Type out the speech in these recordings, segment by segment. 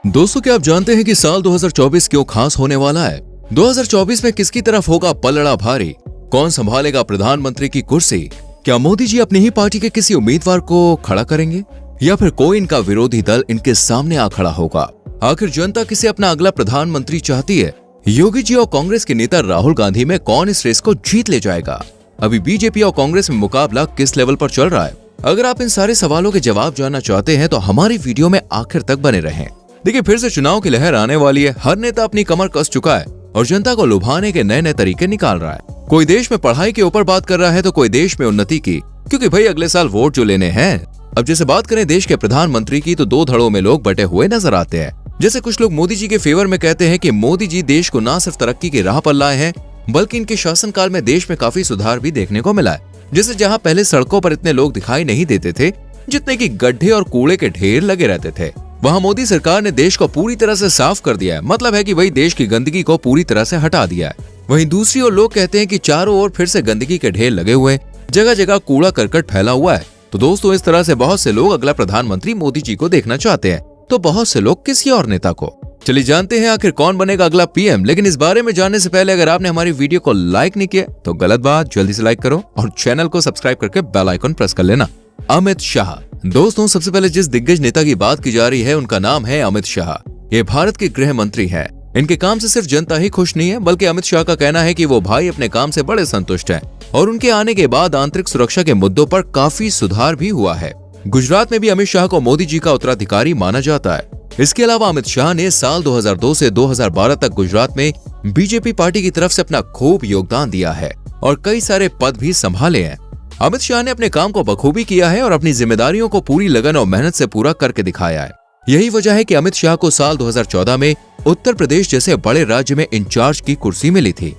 दोस्तों, क्या आप जानते हैं कि साल 2024 क्यों खास होने वाला है? 2024 में किसकी तरफ होगा पलड़ा भारी? कौन संभालेगा प्रधानमंत्री की कुर्सी? क्या मोदी जी अपनी ही पार्टी के किसी उम्मीदवार को खड़ा करेंगे या फिर कोई इनका विरोधी दल इनके सामने आ खड़ा होगा? आखिर जनता किसे अपना अगला प्रधानमंत्री चाहती है? योगी जी और कांग्रेस के नेता राहुल गांधी में कौन इस रेस को जीत ले जाएगा? अभी बीजेपी और कांग्रेस में मुकाबला किस लेवल पर चल रहा है? अगर आप इन सारे सवालों के जवाब जानना चाहते हैं तो हमारी वीडियो में आखिर तक बने रहें। देखिए, फिर से चुनाव की लहर आने वाली है। हर नेता अपनी कमर कस चुका है और जनता को लुभाने के नए नए तरीके निकाल रहा है। कोई देश में पढ़ाई के ऊपर बात कर रहा है तो कोई देश में उन्नति की, क्योंकि भाई अगले साल वोट जो लेने हैं। अब जैसे बात करें देश के प्रधानमंत्री की तो दो धड़ों में लोग बटे हुए नजर आते हैं। जैसे कुछ लोग मोदी जी के फेवर में कहते हैं कि मोदी जी देश को न सिर्फ तरक्की की राह पर लाए हैं बल्कि इनके शासनकाल में देश में काफी सुधार भी देखने को मिला है। जैसे जहां पहले सड़कों पर इतने लोग दिखाई नहीं देते थे जितने की गड्ढे और कूड़े के ढेर लगे रहते थे, वहां मोदी सरकार ने देश को पूरी तरह से साफ कर दिया है। मतलब है कि वही देश की गंदगी को पूरी तरह से हटा दिया है। वहीं दूसरी ओर लोग कहते हैं कि चारों ओर फिर से गंदगी के ढेर लगे हुए, जगह जगह कूड़ा करकट फैला हुआ है। तो दोस्तों, इस तरह से बहुत से लोग अगला प्रधानमंत्री मोदी जी को देखना चाहते हैं, तो बहुत से लोग किसी और नेता को। चलिए जानते हैं आखिर कौन बनेगा अगला पीएम। लेकिन इस बारे में जानने से पहले अगर आपने हमारी वीडियो को लाइक नहीं किया तो गलत बात, जल्दी से लाइक करो और चैनल को सब्सक्राइब करके बेल आइकन प्रेस कर लेना। अमित शाह। दोस्तों, सबसे पहले जिस दिग्गज नेता की बात की जा रही है उनका नाम है अमित शाह। ये भारत के गृह मंत्री हैं। इनके काम से सिर्फ जनता ही खुश नहीं है बल्कि अमित शाह का कहना है कि वो भाई अपने काम से बड़े संतुष्ट हैं और उनके आने के बाद आंतरिक सुरक्षा के मुद्दों पर काफी सुधार भी हुआ है। गुजरात में भी अमित शाह को मोदी जी का उत्तराधिकारी माना जाता है। इसके अलावा अमित शाह ने साल 2002 से 2012 तक गुजरात में बीजेपी पार्टी की तरफ से अपना खूब योगदान दिया है और कई सारे पद भी संभाले हैं। अमित शाह ने अपने काम को बखूबी किया है और अपनी जिम्मेदारियों को पूरी लगन और मेहनत से पूरा करके दिखाया है। यही वजह है कि अमित शाह को साल 2014 में उत्तर प्रदेश जैसे बड़े राज्य में इंचार्ज की कुर्सी मिली थी,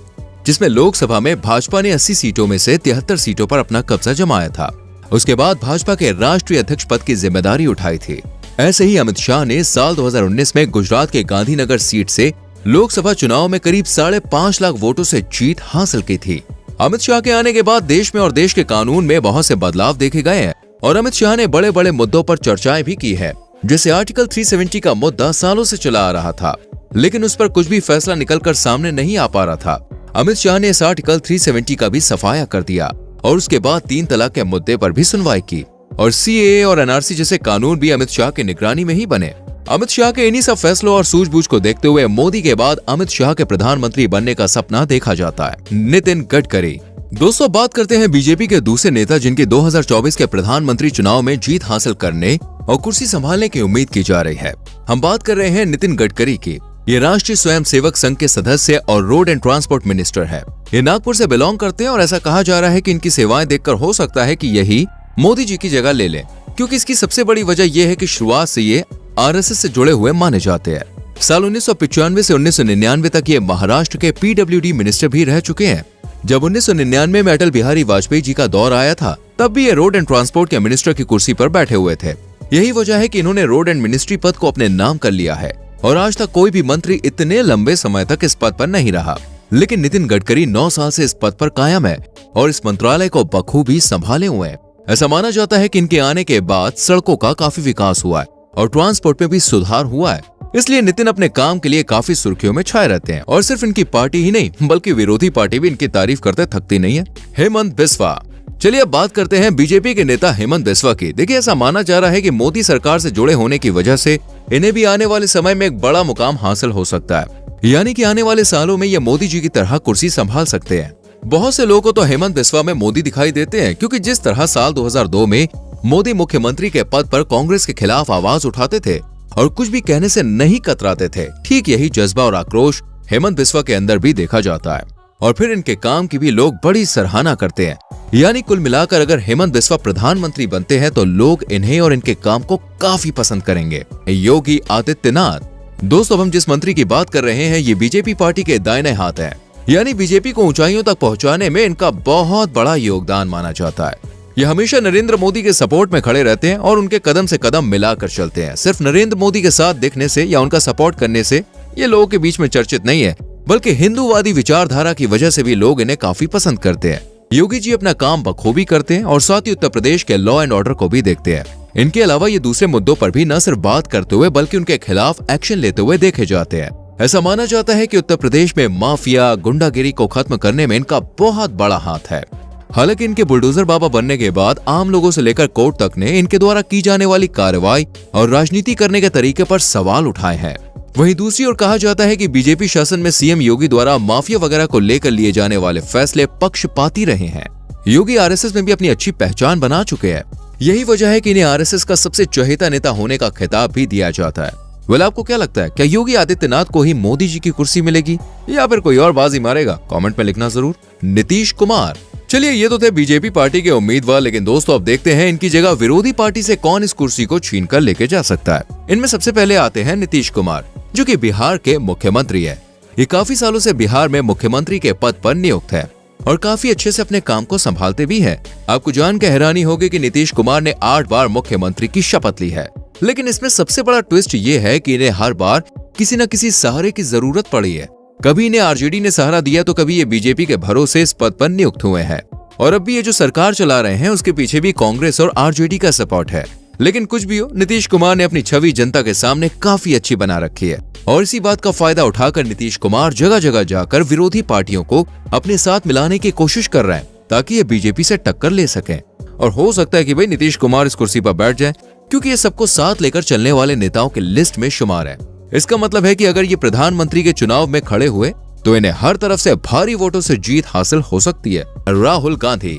जिसमें लोकसभा में भाजपा ने 80 सीटों में से 73 सीटों पर अपना कब्जा जमाया था। उसके बाद भाजपा के राष्ट्रीय अध्यक्ष पद की जिम्मेदारी उठाई थी। ऐसे ही अमित शाह ने साल 2019 में गुजरात के गांधीनगर सीट से लोकसभा चुनाव में करीब 5.5 लाख वोटों से जीत हासिल की थी। अमित शाह के आने के बाद देश में और देश के कानून में बहुत से बदलाव देखे गए हैं और अमित शाह ने बड़े बड़े मुद्दों पर चर्चाएं भी की है। जैसे आर्टिकल 370 का मुद्दा सालों से चला आ रहा था लेकिन उस पर कुछ भी फैसला निकलकर सामने नहीं आ पा रहा था। अमित शाह ने इस आर्टिकल 370 का भी सफाया कर दिया और उसके बाद 3 तलाक के मुद्दे पर भी सुनवाई की और सीएए और एनआरसी जैसे कानून भी अमित शाह की निगरानी में ही बने। अमित शाह के इन्हीं सब फैसलों और सूझबूझ को देखते हुए मोदी के बाद अमित शाह के प्रधानमंत्री बनने का सपना देखा जाता है, नितिन गडकरी। दोस्तों, बात करते हैं बीजेपी के दूसरे नेता जिनके 2024 के प्रधानमंत्री चुनाव में जीत हासिल करने और कुर्सी संभालने की उम्मीद की जा रही है। हम बात कर रहे हैं नितिन गडकरी की। ये राष्ट्रीय स्वयंसेवक संघ के सदस्य और रोड एंड ट्रांसपोर्ट मिनिस्टर है। ये नागपुर से बिलोंग करते हैं और ऐसा कहा जा रहा है कि इनकी सेवाएं देखकर हो सकता है कि यही मोदी जी की जगह ले लें, क्योंकि इसकी सबसे बड़ी वजह यह है कि शुरुआत से ये आरएसएस से जुड़े हुए माने जाते हैं। साल 1995 से 1999 तक ये महाराष्ट्र के पीडब्ल्यूडी मिनिस्टर भी रह चुके हैं। जब 1999 में अटल बिहारी वाजपेयी जी का दौर आया था तब भी ये रोड एंड ट्रांसपोर्ट के मिनिस्टर की कुर्सी पर बैठे हुए थे। यही वजह है कि इन्होंने रोड एंड मिनिस्ट्री पद को अपने नाम कर लिया है और आज तक कोई भी मंत्री इतने लंबे समय तक इस पद पर नहीं रहा। लेकिन नितिन गडकरी 9 साल से इस पद पर कायम है और इस मंत्रालय को बखूबी संभाले हुए हैं। ऐसा माना जाता है कि इनके आने के बाद सड़कों का काफी विकास हुआ है और ट्रांसपोर्ट में भी सुधार हुआ है। इसलिए नितिन अपने काम के लिए काफी सुर्खियों में छाए रहते हैं और सिर्फ इनकी पार्टी ही नहीं बल्कि विरोधी पार्टी भी इनकी तारीफ करते थकती नहीं है। हेमंत बिस्वा। चलिए अब बात करते हैं बीजेपी के नेता हेमंत बिस्वा की। देखिए, ऐसा माना जा रहा है कि मोदी सरकार से जुड़े होने की वजह से इन्हें भी आने वाले समय में एक बड़ा मुकाम हासिल हो सकता है, यानी कि आने वाले सालों में ये मोदी जी की तरह कुर्सी संभाल सकते हैं। बहुत से लोगों को तो हेमंत बिस्वा में मोदी दिखाई देते हैं, क्योंकि जिस तरह साल 2002 में मोदी मुख्यमंत्री के पद पर कांग्रेस के खिलाफ आवाज उठाते थे और कुछ भी कहने से नहीं कतराते थे, ठीक यही जज्बा और आक्रोश हेमंत बिस्वा के अंदर भी देखा जाता है और फिर इनके काम की भी लोग बड़ी सराहना करते हैं। यानी कुल मिलाकर अगर हेमंत बिस्वा प्रधानमंत्री बनते हैं तो लोग इन्हें और इनके काम को काफी पसंद करेंगे। योगी आदित्यनाथ। दोस्तों, हम जिस मंत्री की बात कर रहे हैं ये बीजेपी पार्टी के दाहिने हाथ हैं, यानी बीजेपी को ऊंचाइयों तक पहुंचाने में इनका बहुत बड़ा योगदान माना जाता है। ये हमेशा नरेंद्र मोदी के सपोर्ट में खड़े रहते हैं और उनके कदम से कदम मिलाकर चलते हैं। सिर्फ नरेंद्र मोदी के साथ दिखने से या उनका सपोर्ट करने से ये लोगों के बीच में चर्चित नहीं है, बल्कि हिंदूवादी विचारधारा की वजह से भी लोग इन्हें काफी पसंद करते हैं। योगी जी अपना काम बखूबी करते हैं और साथ ही उत्तर प्रदेश के लॉ एंड ऑर्डर को भी देखते हैं। इनके अलावा ये दूसरे मुद्दों पर भी न सिर्फ बात करते हुए बल्कि उनके खिलाफ एक्शन लेते हुए देखे जाते हैं। ऐसा माना जाता है कि उत्तर प्रदेश में माफिया गुंडागिरी को खत्म करने में इनका बहुत बड़ा हाथ है। हालांकि इनके बुलडोजर बाबा बनने के बाद आम लोगों से लेकर कोर्ट तक ने इनके द्वारा की जाने वाली कार्रवाई और राजनीति करने के तरीके पर सवाल उठाए हैं। वहीं दूसरी ओर कहा जाता है कि बीजेपी शासन में सीएम योगी द्वारा माफिया वगैरह को लेकर लिए जाने वाले फैसले पक्षपाती रहे हैं। योगी आरएसएस में भी अपनी अच्छी पहचान बना चुके हैं। यही वजह है कि इन्हें आरएसएस का सबसे चहेता नेता होने का खिताब भी दिया जाता है। वेल, आपको क्या लगता है, क्या योगी आदित्यनाथ को ही मोदी जी की कुर्सी मिलेगी या फिर कोई और बाजी मारेगा? कमेंट में लिखना जरूर। नीतीश कुमार, चलिए ये तो थे बीजेपी पार्टी के उम्मीदवार, लेकिन दोस्तों अब देखते हैं इनकी जगह विरोधी पार्टी से कौन इस कुर्सी को छीन कर लेके जा सकता है। इनमें सबसे पहले आते हैं नीतीश कुमार, जो कि बिहार के मुख्यमंत्री है। ये काफी सालों से बिहार में मुख्यमंत्री के पद पर नियुक्त है और काफी अच्छे से अपने काम को संभालते भी है। आपको जान के हैरानी होगी कि नीतीश कुमार ने 8 बार मुख्यमंत्री की शपथ ली है, लेकिन इसमें सबसे बड़ा ट्विस्ट ये है कि इन्हें हर बार किसी न किसी सहारे की जरूरत पड़ी है। कभी इन्हें आरजेडी ने सहारा दिया तो कभी ये बीजेपी के भरोसे इस पद पर नियुक्त हुए हैं। और अब भी ये जो सरकार चला रहे हैं उसके पीछे भी कांग्रेस और आरजेडी का सपोर्ट है। लेकिन कुछ भी हो, नीतीश कुमार ने अपनी छवि जनता के सामने काफी अच्छी बना रखी है और इसी बात का फायदा उठाकर नीतीश कुमार जगह जगह जाकर विरोधी पार्टियों को अपने साथ मिलाने की कोशिश कर रहे हैं ताकि ये बीजेपी से टक्कर ले सकें। और हो सकता है कि भाई नीतीश कुमार इस कुर्सी पर बैठ जाए, क्योंकि ये सबको साथ लेकर चलने वाले नेताओं के लिस्ट में शुमार है। इसका मतलब है कि अगर ये प्रधानमंत्री के चुनाव में खड़े हुए तो इन्हें हर तरफ से भारी वोटों से जीत हासिल हो सकती है। राहुल गांधी,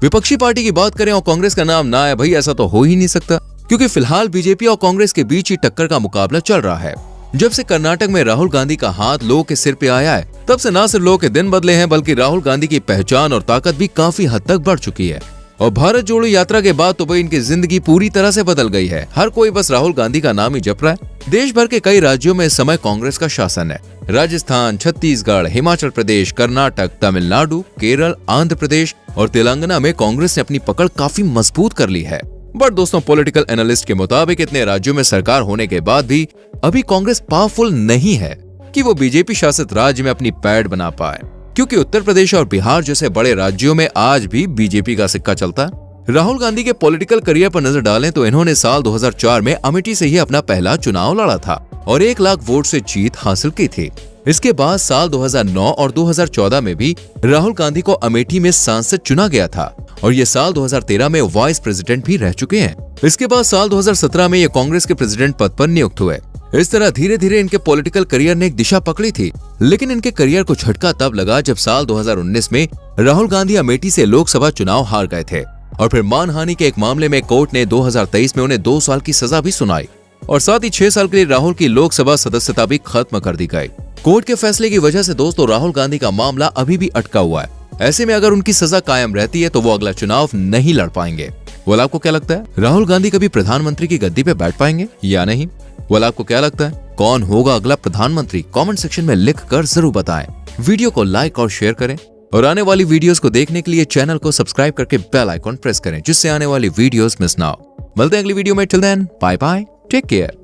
विपक्षी पार्टी की बात करें और कांग्रेस का नाम ना आए, भाई ऐसा तो हो ही नहीं सकता, क्योंकि फिलहाल बीजेपी और कांग्रेस के बीच ही टक्कर का मुकाबला चल रहा है। जब से कर्नाटक में राहुल गांधी का हाथ लोगों के सिर पे आया है, तब से न सिर्फ लोगों के दिन बदले हैं बल्कि राहुल गांधी की पहचान और ताकत भी काफी हद तक बढ़ चुकी है। और भारत जोड़ो यात्रा के बाद तो भाई इनकी जिंदगी पूरी तरह से बदल गई है। हर कोई बस राहुल गांधी का नाम ही जप रहा है। देश भर के कई राज्यों में इस समय कांग्रेस का शासन है। राजस्थान, छत्तीसगढ़, हिमाचल प्रदेश, कर्नाटक, तमिलनाडु, केरल, आंध्र प्रदेश और तेलंगाना में कांग्रेस ने अपनी पकड़ काफी मजबूत कर ली है। बट दोस्तों, पॉलिटिकल एनालिस्ट के मुताबिक इतने राज्यों में सरकार होने के बाद भी अभी कांग्रेस पावरफुल नहीं है कि वो बीजेपी शासित राज्य में अपनी पैड़ बना पाए, क्योंकि उत्तर प्रदेश और बिहार जैसे बड़े राज्यों में आज भी बीजेपी का सिक्का चलता है। राहुल गांधी के पॉलिटिकल करियर पर नजर डालें तो इन्होंने साल 2004 में अमेठी से ही अपना पहला चुनाव लड़ा था और 1 लाख वोट से जीत हासिल की थी। इसके बाद साल 2009 और 2014 में भी राहुल गांधी को अमेठी में सांसद चुना गया था और ये साल 2013 में वाइस प्रेसिडेंट भी रह चुके हैं। इसके बाद साल 2017 में ये कांग्रेस के प्रेसिडेंट पद पर नियुक्त हुए। इस तरह धीरे धीरे इनके पॉलिटिकल करियर ने एक दिशा पकड़ी थी, लेकिन इनके करियर को झटका तब लगा जब साल 2019 में राहुल गांधी अमेठी से लोकसभा चुनाव हार गए थे और फिर मानहानि के एक मामले में कोर्ट ने 2023 में उन्हें 2 साल की सजा भी सुनाई और साथ ही 6 साल के लिए राहुल की लोकसभा सदस्यता भी खत्म कर दी गई। कोर्ट के फैसले की वजह से दोस्तों राहुल गांधी का मामला अभी भी अटका हुआ है। ऐसे में अगर उनकी सजा कायम रहती है तो वो अगला चुनाव नहीं लड़ पाएंगे। वो आपको क्या लगता है, राहुल गांधी कभी प्रधानमंत्री की गद्दी पे बैठ पाएंगे या नहीं? वो आपको क्या लगता है, कौन होगा अगला प्रधानमंत्री? कमेंट सेक्शन में लिख कर जरूर बताएं। वीडियो को लाइक और शेयर करें और आने वाली वीडियोस को देखने के लिए चैनल को सब्सक्राइब करके बेल आइकॉन प्रेस करें, जिससे आने वाली वीडियोस मिस ना हो। मिलते हैं अगली वीडियो में। Till then, bye bye, take care.